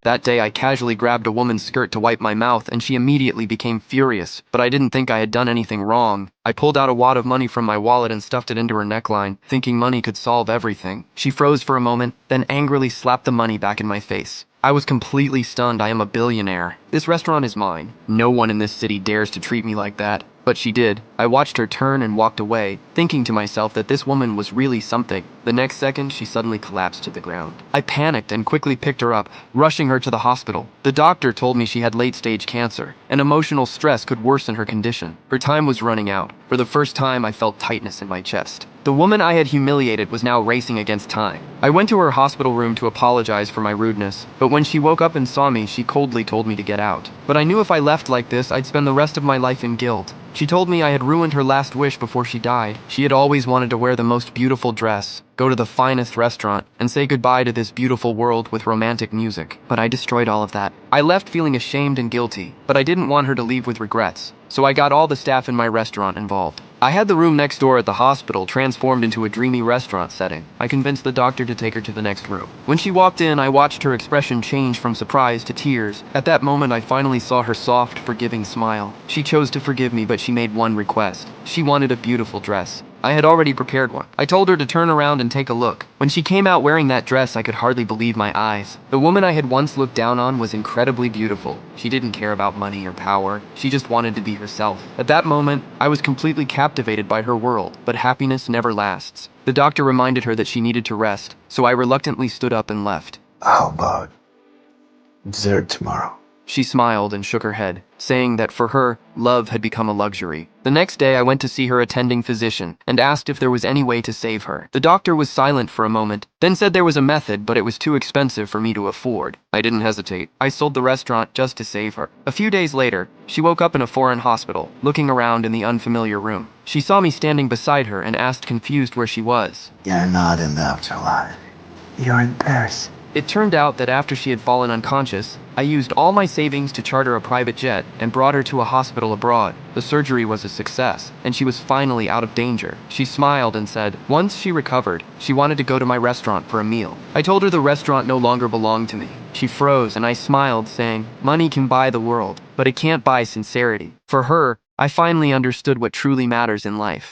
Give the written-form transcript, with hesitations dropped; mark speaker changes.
Speaker 1: That day I casually grabbed a woman's skirt to wipe my mouth and she immediately became furious, but I didn't think I had done anything wrong. I pulled out a wad of money from my wallet and stuffed it into her neckline, thinking money could solve everything. She froze for a moment, then angrily slapped the money back in my face. I was completely stunned. I am a billionaire. This restaurant is mine. No one in this city dares to treat me like that. But she did. I watched her turn and walked away, thinking to myself that this woman was really something. The next second, she suddenly collapsed to the ground. I panicked and quickly picked her up, rushing her to the hospital. The doctor told me she had late-stage cancer, and emotional stress could worsen her condition. Her time was running out. For the first time, I felt tightness in my chest. The woman I had humiliated was now racing against time. I went to her hospital room to apologize for my rudeness, but when she woke up and saw me, she coldly told me to get out. But I knew if I left like this, I'd spend the rest of my life in guilt. She told me I had ruined her last wish before she died. She had always wanted to wear the most beautiful dress, go to the finest restaurant, and say goodbye to this beautiful world with romantic music. But I destroyed all of that. I left feeling ashamed and guilty, but I didn't want her to leave with regrets. So I got all the staff in my restaurant involved. I had the room next door at the hospital transformed into a dreamy restaurant setting. I convinced the doctor to take her to the next room. When she walked in, I watched her expression change from surprise to tears. At that moment, I finally saw her soft, forgiving smile. She chose to forgive me, but she made one request. She wanted a beautiful dress. I had already prepared one. I told her to turn around and take a look. When she came out wearing that dress, I could hardly believe my eyes. The woman I had once looked down on was incredibly beautiful. She didn't care about money or power. She just wanted to be herself. At that moment, I was completely captivated by her world, but happiness never lasts. The doctor reminded her that she needed to rest, so I reluctantly stood up and left.
Speaker 2: How about dessert tomorrow?
Speaker 1: She smiled and shook her head, saying that for her, love had become a luxury. The next day, I went to see her attending physician and asked if there was any way to save her. The doctor was silent for a moment, then said there was a method, but it was too expensive for me to afford. I didn't hesitate. I sold the restaurant just to save her. A few days later, she woke up in a foreign hospital, looking around in the unfamiliar room. She saw me standing beside her and asked confused where she was.
Speaker 2: You're not in the afterlife. You're in Paris.
Speaker 1: It turned out that after she had fallen unconscious, I used all my savings to charter a private jet and brought her to a hospital abroad. The surgery was a success, and she was finally out of danger. She smiled and said, once she recovered, she wanted to go to my restaurant for a meal. I told her the restaurant no longer belonged to me. She froze, and I smiled, saying, money can buy the world, but it can't buy sincerity. For her, I finally understood what truly matters in life.